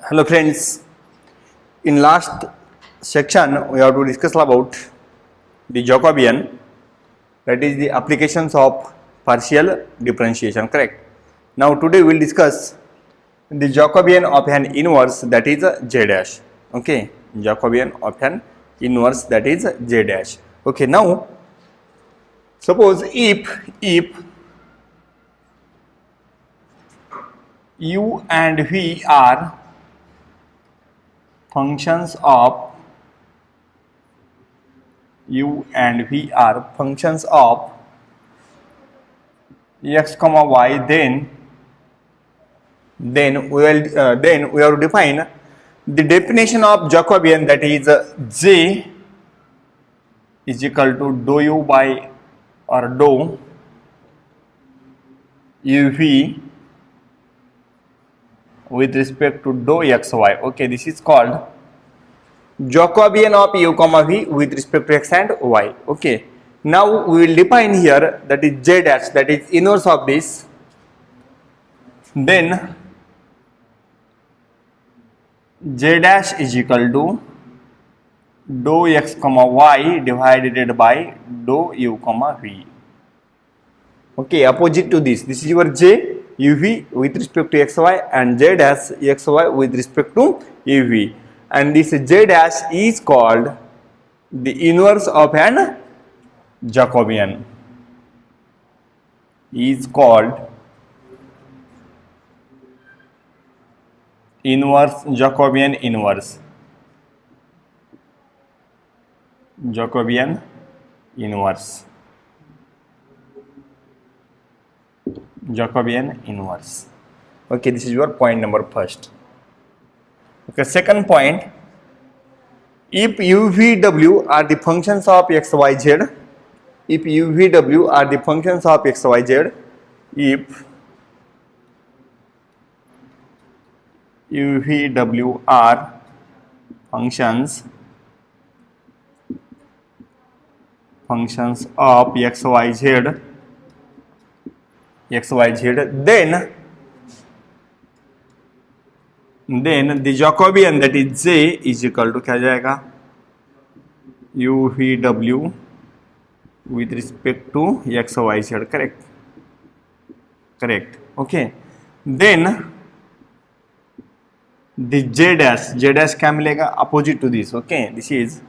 Hello friends, in last section we have to discuss about the Jacobian, that is the applications of partial differentiation, correct. Now today we will discuss the Jacobian of an inverse, that is J dash. Okay, Jacobian of an inverse, that is J dash. Okay, now suppose if u and v are functions of u and v are functions of x comma y, then we have to define the definition of Jacobian, that is J is equal to dou u by or dou uv with respect to dou xy. Okay, this is called Jacobian of u comma v with respect to x and y. Okay, now we will define here, that is J dash, that is inverse of this. Then J dash is equal to dou x comma y divided by dou u comma v. Okay, opposite to this is your J uv with respect to xy and J dash xy with respect to uv, and this J dash is called the inverse of an Jacobian, is called inverse Jacobian inverse, Jacobian inverse, Jacobian inverse. Okay, this is your point number first. Okay, second point, if u v w are the functions of x y z, if u v w are the functions of x y z, if u v w are functions of x y z, then the Jacobian, that is J is equal to क्या जाएगा u v w with respect to x y z, correct. Okay, then the J dash क्या मिलेगा opposite to this. Okay, this is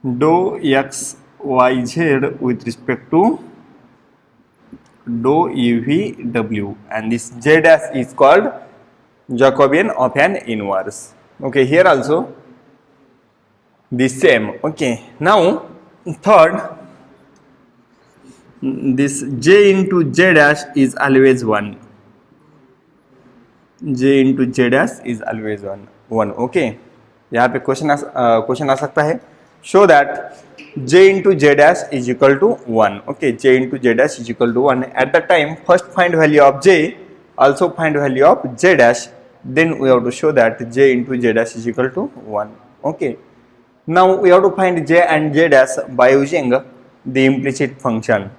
dou x y z with respect to dou u v w, and this J dash is called Jacobian of an inverse. Okay, here also the same. Okay, now third, this J into J dash is always 1. J into J dash is always 1. Okay, यहाँ पे question आ सकता है, show that J into J dash is equal to 1. Okay, J into J dash is equal to 1. At the time, first find value of J, also find value of J dash, then we have to show that J into J dash is equal to 1. Okay, now we have to find J and J dash by using the implicit function.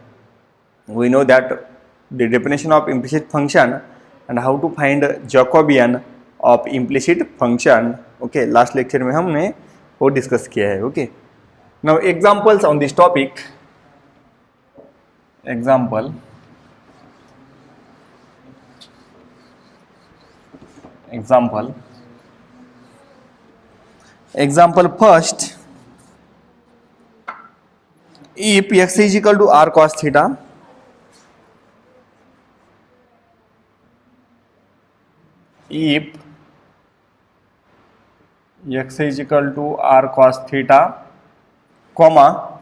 We know that the definition of implicit function and how to find Jacobian of implicit function. Okay, last lecture में हमने वो discuss किया है. Okay, now examples on this topic. Example first, if x is equal to r cos theta, if x is equal to r cos theta, comma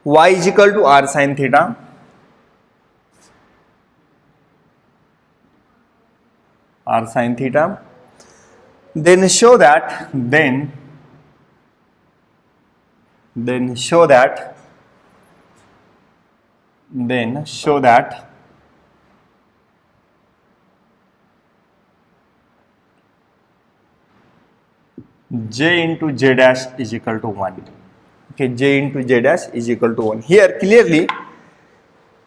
y is equal to r sin theta, then show that J into J dash is equal to 1. Okay, J into J dash is equal to 1. Here clearly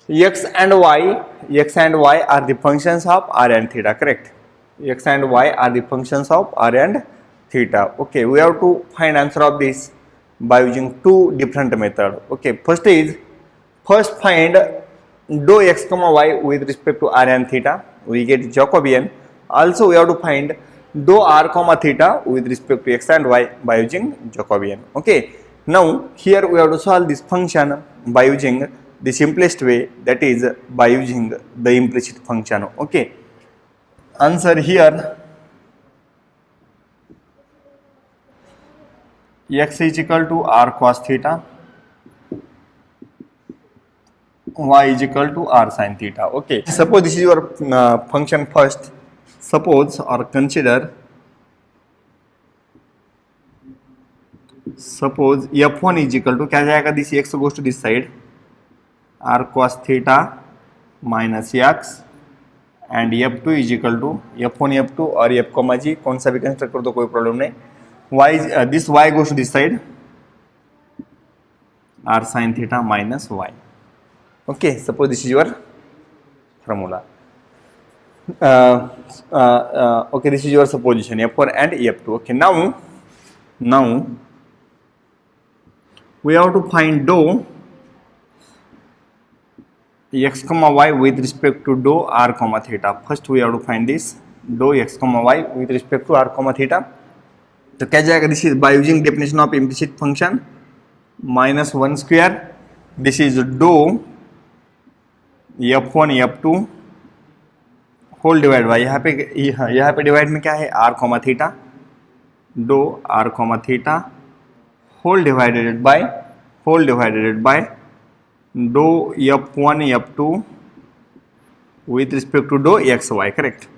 x and y are the functions of r and theta, correct. x and y are the functions of r and theta. Okay, we have to find answer of this by using two different method. Okay, first find dou x comma y with respect to r and theta, we get Jacobian. Also we have to find dou r comma theta with respect to x and y by using Jacobian. Okay, now here we have to solve this function by using the simplest way, that is by using the implicit function. Okay, answer here, x is equal to r cos theta, y is equal to r sin theta. Okay, suppose this is your function first. Suppose or consider, suppose f1 is equal to, क्या जाएगा, this x goes to this side, r cos theta minus x, and f2 is equal to f1 f2 और f comma g कौन सा भी construct कर दो, कोई problem नहीं. y this y goes to this side, r sin theta minus y. Okay, suppose this is your formula. Okay, this is your supposition f1 and f2. Okay, now we have to find dou x comma y with respect to dou r comma theta. First we have to find this dou x comma y with respect to r comma theta. तो क्या जाएगा, this is by using definition of implicit function minus 1 square. This is dou f1 f2 whole divide by, यहाँ पे divide में क्या है, r comma theta, dou r comma theta whole divided by dou f1 f2 with respect to dou x y, correct,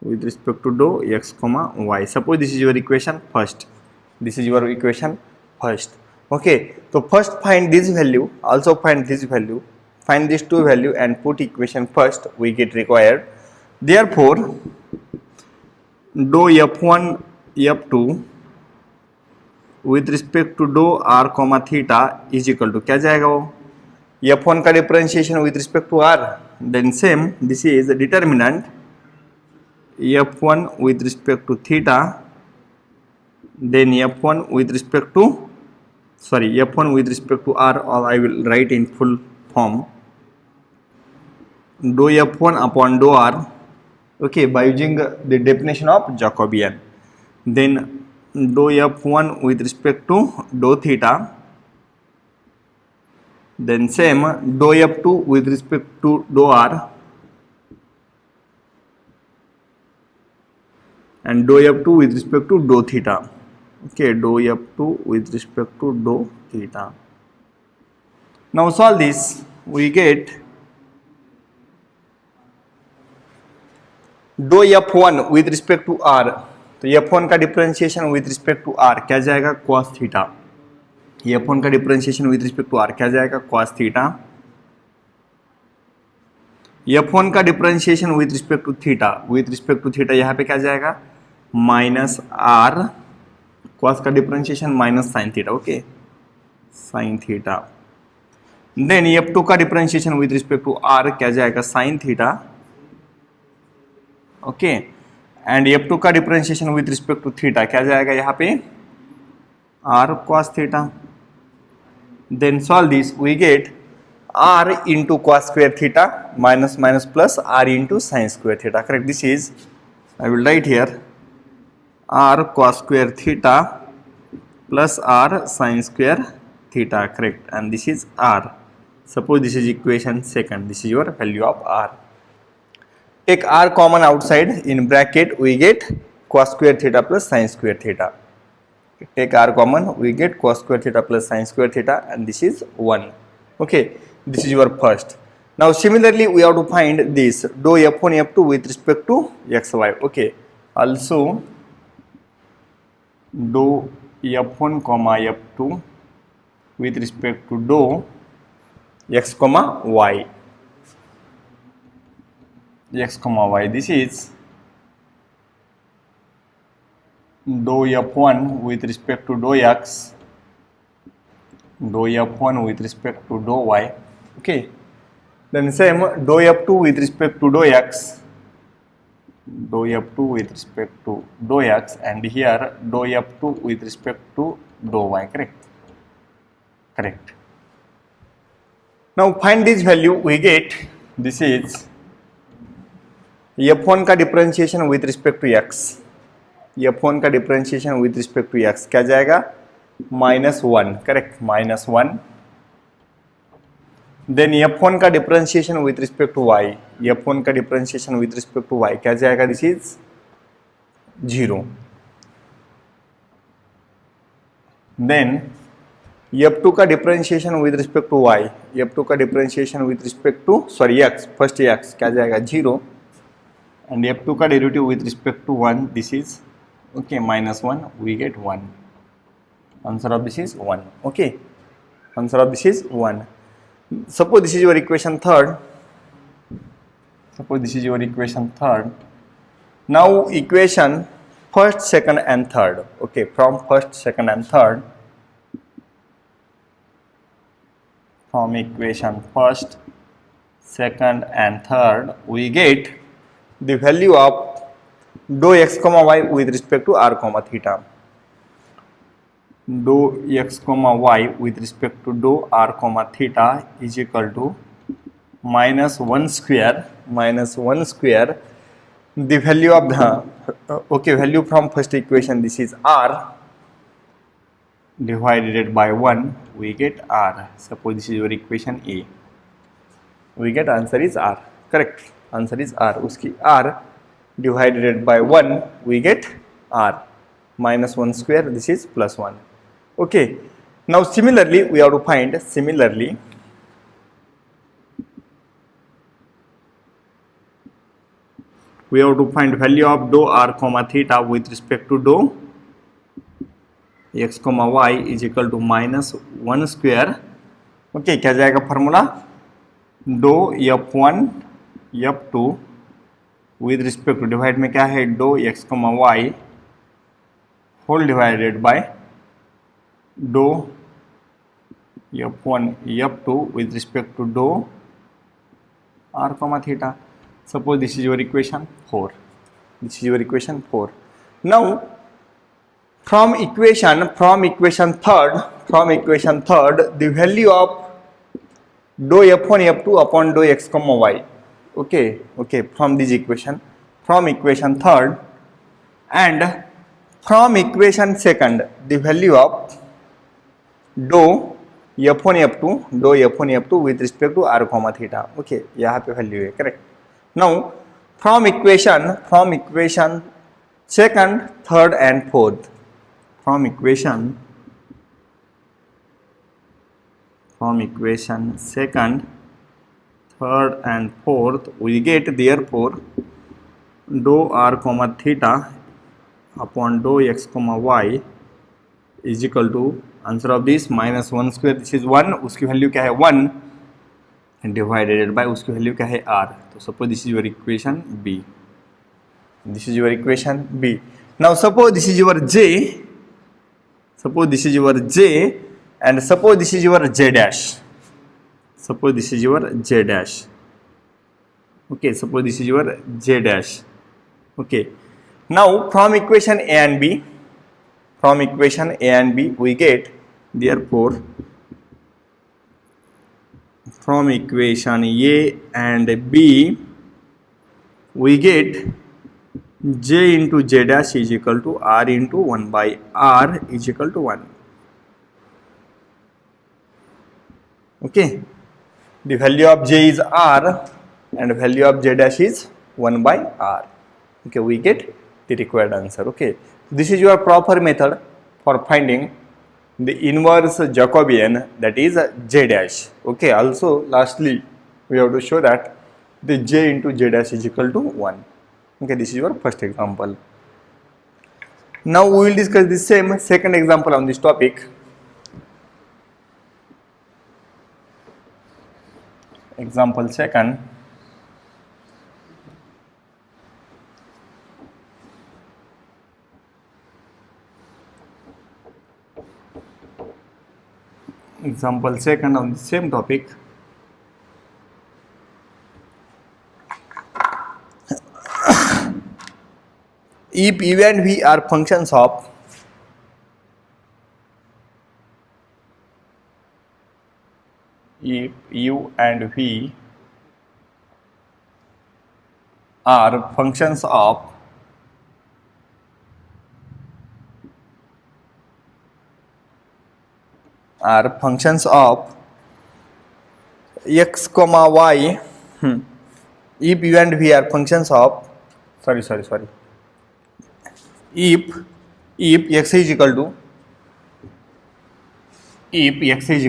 with respect to dou x comma y. Suppose this is your equation first, Okay, so first find this value, also find this value, find these two value and put equation first, we get required. Therefore dou f1 f2 with respect to dou r comma theta is equal to, क्या जाएगा वो, f1 का differentiation with respect to r, then same this is the determinant f1 with respect to theta, then f1 with respect to r, or I will write in full form, dou f1 upon dou r. Okay, by using the definition of Jacobian, then dou f1 with respect to dou theta, then same dou f2 with respect to dou r, and dou f2 with respect to dou theta. Okay, dou f2 with respect to dou theta. Now solve this, we get dou f1 with respect to r, तो f1 का differentiation with respect to r क्या जाएगा, cos theta. f1 का differentiation with respect to r क्या जाएगा, cos theta. f1 का differentiation with respect to theta, यहाँ पे क्या जाएगा, माइनस r, cos का differentiation minus sine theta. Okay, sine theta. Then f2 का differentiation with respect to r क्या जाएगा, sine theta. Okay, and f2 का differentiation with respect to theta क्या जाएगा, यहाँ पे r cos theta. Then solve this, we get r into cos square theta minus minus plus r into sine square theta. Correct, this is, I will write here r cos square theta plus r sine square theta. Correct, and this is r. Suppose this is equation second, this is your value of r. Take r common outside, in bracket we get cos square theta plus sin square theta. Take r common, we get cos square theta plus sin square theta, and this is 1. Okay, this is your first. Now similarly we have to find this dou f1 f2 with respect to xy. Okay, also dou f1 comma f2 with respect to dou x comma y. This is dou f1 with respect to dou x, dou f1 with respect to dou y. Okay, then same dou f2 with respect to dou x, dou f2 with respect to dou x, and here dou f2 with respect to dou y. Correct. Now find this value. We get this is f1 का differentiation with respect to x, f1 का differentiation with respect to x क्या जाएगा, -1. Correct, -1. देन f1 का differentiation with respect to y, f1 का differentiation with respect to y क्या जाएगा, this is 0. Then f2 का differentiation with respect to y, f2 का differentiation with respect to x, first x क्या जाएगा, 0. and f2 का derivative with respect to 1, this is okay -1, we get 1. Answer of this is 1. Okay, answer of this is 1. Suppose this is your equation third. Suppose this is your equation third. Now equation first, second and third. Okay, from first, second and third. From equation first, second and third, we get the value of dou x comma y with respect to r comma theta. Dou x comma y with respect to dou r comma theta is equal to -1 square. The value of the value from first equation, this is r, divided by 1, we get r. Suppose this is your equation A. We get answer is r. Correct. Answer is r. उसकी r divided by 1, we get r. -1 square, this is +1. Okay. Now similarly, we have to find value of dou r comma theta with respect to dou x comma y is equal to -1 square. Okay, क्या जाएगा formula, dou f1 f2 with respect to divide में क्या है, dou x comma y whole divided by dou f1 f2 with respect to dou r comma theta. Suppose this is your equation 4. This is your equation 4. Now from equation third, the value of dou f1 f2 upon dou x comma y. Okay, from this equation, from equation third, and from equation second, the value of dou f1 f2 with respect to r comma theta. Okay, यहाँ पे value है. Correct. Now from equation second, third and fourth, from equation second, third and fourth, we get therefore dou r comma theta upon dou x comma y is equal to, answer of this, -1 square, this is 1, उसकी value क्या है 1, divided by उसकी value क्या है r. तो suppose this is your equation B. This is your equation B. Now suppose this is your J, and suppose this is your J dash. Suppose this is your J dash. Okay, suppose this is your J dash. Okay. Now from equation A and B, we get, therefore from equation A and B, we get J into J dash is equal to R into 1 by R is equal to 1. Okay, the value of J is R and value of J dash is 1 by R. Okay, we get the required answer. Okay, this is your proper method for finding the inverse Jacobian, that is J dash. Okay, also lastly we have to show that the J into J dash is equal to 1. Okay, this is your first example. Now we will discuss the same second example on this topic. Example second. Example second on the same topic. if u and v are functions of if u and v are functions of x comma y. If u and v are functions of if x is equal to uv and if x is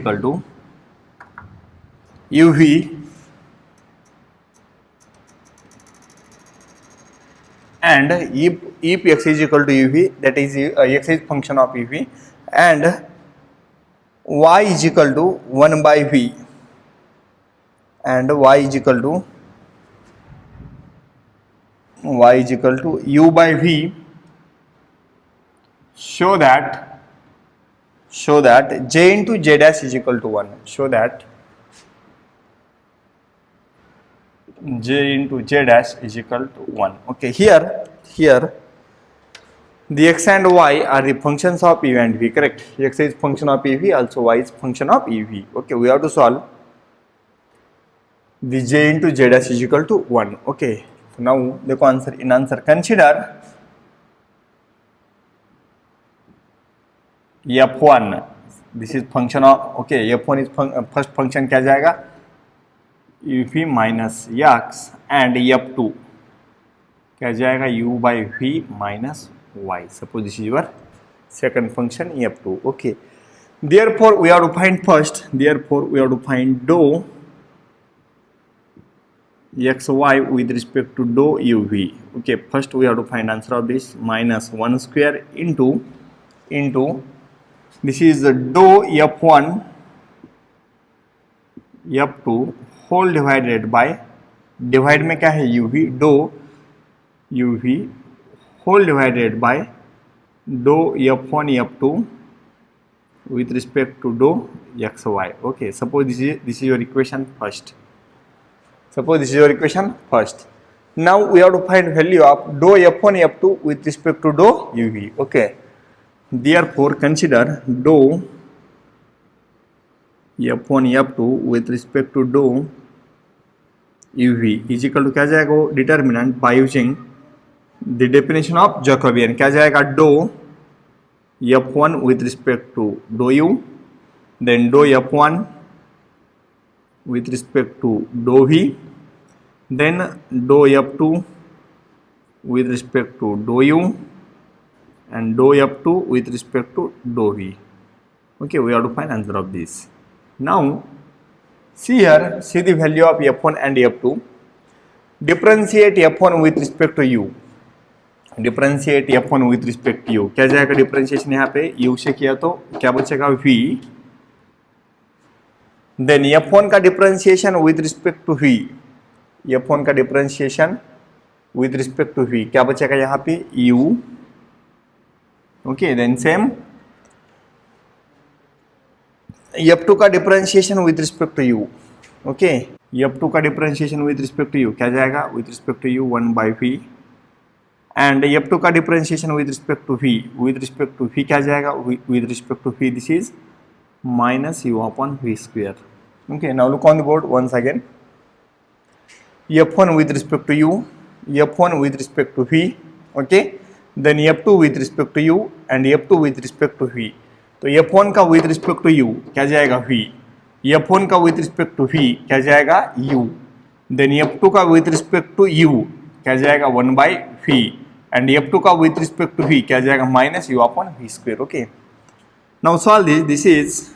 equal to uv, that is x is function of uv, and y is equal to 1 by v, and y is equal to u by v, show that j into j dash is equal to 1. Show that j into j dash is equal to 1. Okay, here the x and y are the functions of u and v, correct? X is function of ev, also y is function of ev. Okay, we have to solve the j into j dash is equal to 1. Okay, so now देखो answer. In answer, consider f1, this is function of, okay, f1 is first function क्या जाएगा, uv minus x, and f2 क्या जाएगा, u by v minus y. Suppose this is your second function f2. Okay, therefore we have to find first, dou xy with respect to dou uv. Okay, first we have to find answer of this, minus 1 square into this is the dou f1 f2 whole divided by, divide में क्या है uv, dou uv whole divided by dou f1 f2 with respect to dou xy. Okay, suppose this is your equation first. Now we have to find value of dou f1 f2 with respect to dou uv. Okay, therefore consider dou f1 f2 with respect to dou uv is equal to क्या जाएगा, determinant by using the definition of Jacobian. क्या जाएगा, dou f1 with respect to dou u, then dou f1 with respect to dou v, then dou f2 with respect to dou u, and dou f2 with respect to dou v. Okay, we have to find answer of this. Now see here, see the value of f1 and f2. Differentiate f1 with respect to u. क्या जाएगा differentiation यहाँ पे u से किया तो क्या बचेगा, v. Then f1 का differentiation with respect to v, क्या बचेगा यहाँ पे, u. Okay, then same f2 का differentiation with respect to u. Okay, f2 का differentiation with respect to u क्या जाएगा, with respect to u 1 by v, and f2 का differentiation with respect to v क्या जाएगा, with respect to v, this is minus u upon v square. Okay, now look on the board once again. f1 with respect to u, f1 with respect to v, okay, then f2 with respect to u and f2 with respect to v. तो f1 का with respect to u क्या जाएगा, v. f1 का with respect to v क्या जाएगा, u. then f2 का with respect to u क्या जाएगा, 1 by v, and f2 का with respect to v क्या जाएगा, minus u upon v square. Okay, now solve this. This is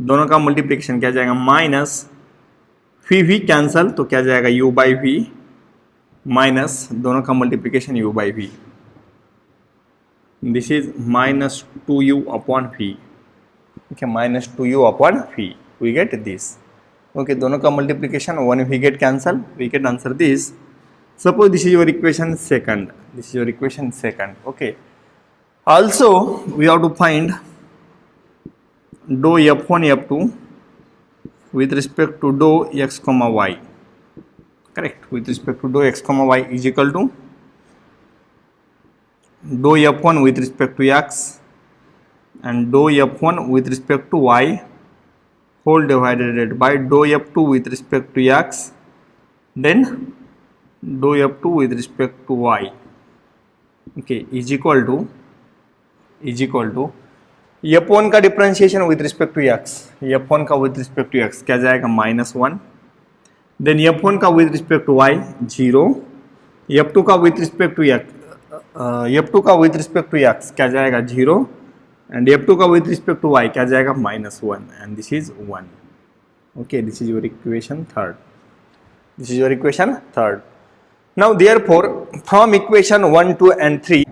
दोनों का मल्टीप्लिकेशन क्या जाएगा, माइनस v कैंसल तो क्या जाएगा, u by v, माइनस दोनों का multiplication u by v, this is minus 2u upon v. Okay, minus 2u upon v, we get this. Okay, दोनों का multiplication 1 we get cancel, we get answer this. Suppose this is your equation second. Okay, also we have to find dou f1 f2 with respect to dou x comma y, correct, with respect to dou x comma y is equal to dou f1 with respect to x and dou f1 with respect to y whole divided by dou f2 with respect to x, then dou f2 with respect to y, okay, is equal to f1 का differentiation with respect to x, f1 का with respect to x क्या जाएगा -1, देन f1 का with respect to y 0, f2 का with respect to x, f2 का with respect to x क्या जाएगा 0 एंड f2 का विथ रिस्पेक्ट टू y क्या जाएगा -1 and this is 1. Okay, this is your equation third. This is your equation third. Now therefore from equation 1, 2 and 3,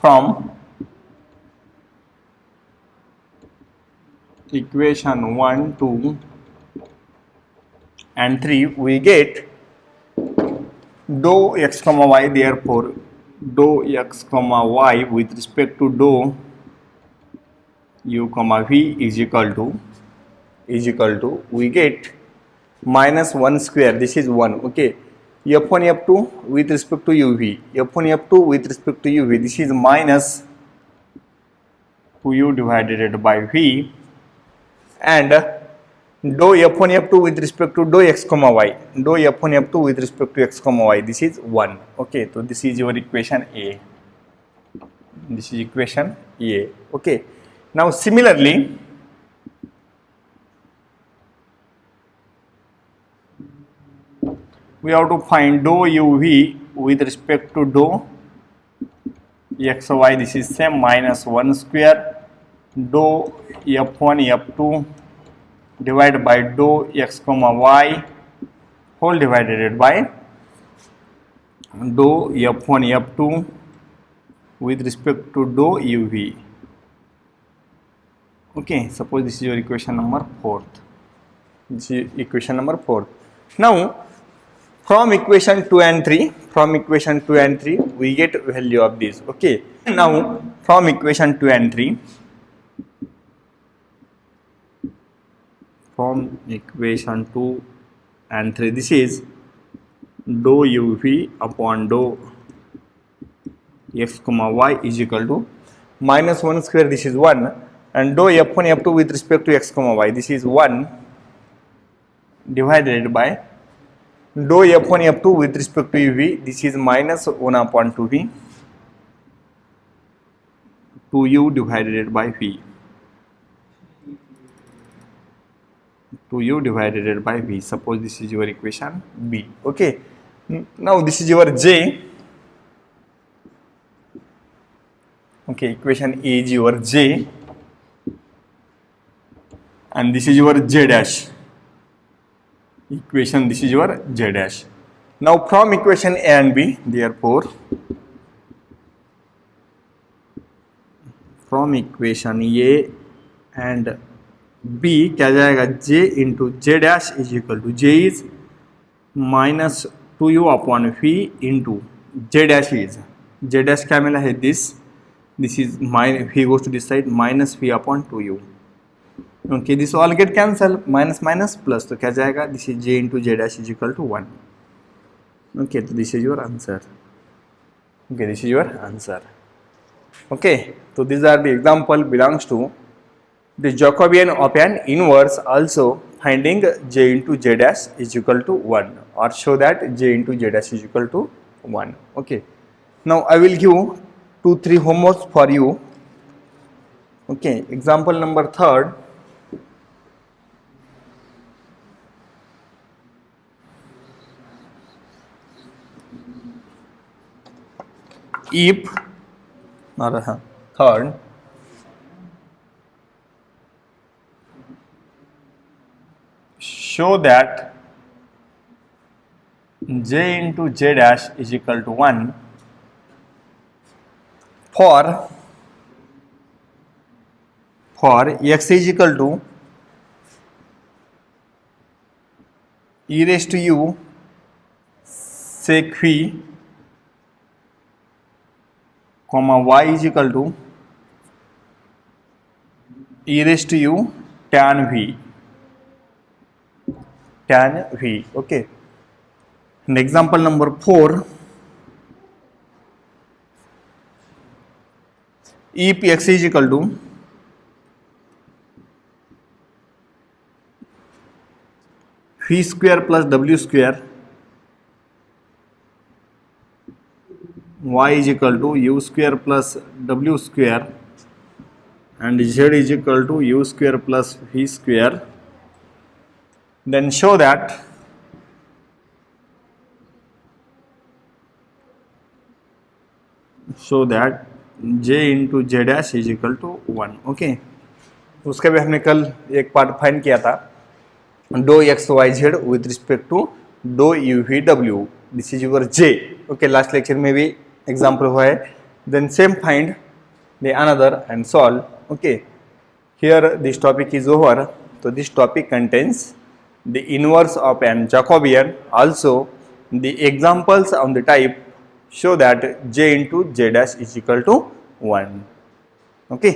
from equation 1, 2 and 3 we get dou x comma y, therefore dou x comma y with respect to dou u comma v is equal to we get -1 square, this is 1, okay, f1 f2 with respect to uv, f1 f2 with respect to uv, this is minus 2u divided by v, and dou f1 f2 with respect to dou x comma y, dou f1 f2 with respect to x comma y, this is 1, okay, so this is your equation A, this is equation A, okay. Now similarly we have to find dou uv with respect to dou xy, this is same -1 square, dou f1 f2 divided by dou x comma y whole divided by dou f1 f2 with respect to dou uv, okay. Suppose this is your equation number 4th, this is equation number 4th. Now from equation 2 and 3, we get value of this, okay. Now from equation 2 and 3, this is dou uv upon dou x comma y is equal to -1 square, this is 1, and dou f1 f2 with respect to x comma y, this is 1 divided by dou f1 f2 with respect to uv, this is -1 upon 2v, 2u divided by v, 2u divided by v. Suppose this is your equation B, okay. Now this is your J, okay, equation A is your J and this is your J dash equation, this is your J dash. Now from equation A and B, therefore from equation A and B क्या जाएगा, J into J dash is equal to J is -2u upon V into J dash is, J dash क्या मिला है, this is V goes to this side, -V upon 2u, okay. This all get cancel, minus plus, तो क्या जाएगा, this is J into J dash is equal to 1, okay. So this is your answer, okay, this is your answer, okay. So these are the example belongs to the Jacobian of an inverse, also finding J into J dash is equal to 1 or show that J into J dash is equal to 1, okay. Now I will give 2-3 homeworks for you, okay. Example number 3rd, if third show that J into J dash is equal to 1 for x is equal to e raised to u sec phi comma y is equal to e raised to u tan v, okay. And example number 4, if x is equal to v square plus w square, y is equal to u square plus w square, and z is equal to u square plus v square, then show that j into j dash is equal to 1. Okay, उसका भी हमने कल एक part find किया था, do X Y Z with respect to do U V W, this is your J. Okay, last lecture में भी example हुआ है. Then same find the another and solve. Okay, here this topic is over. तो this topic contains the inverse of an Jacobian. Also the examples on the type show that j into j dash is equal to 1. Okay.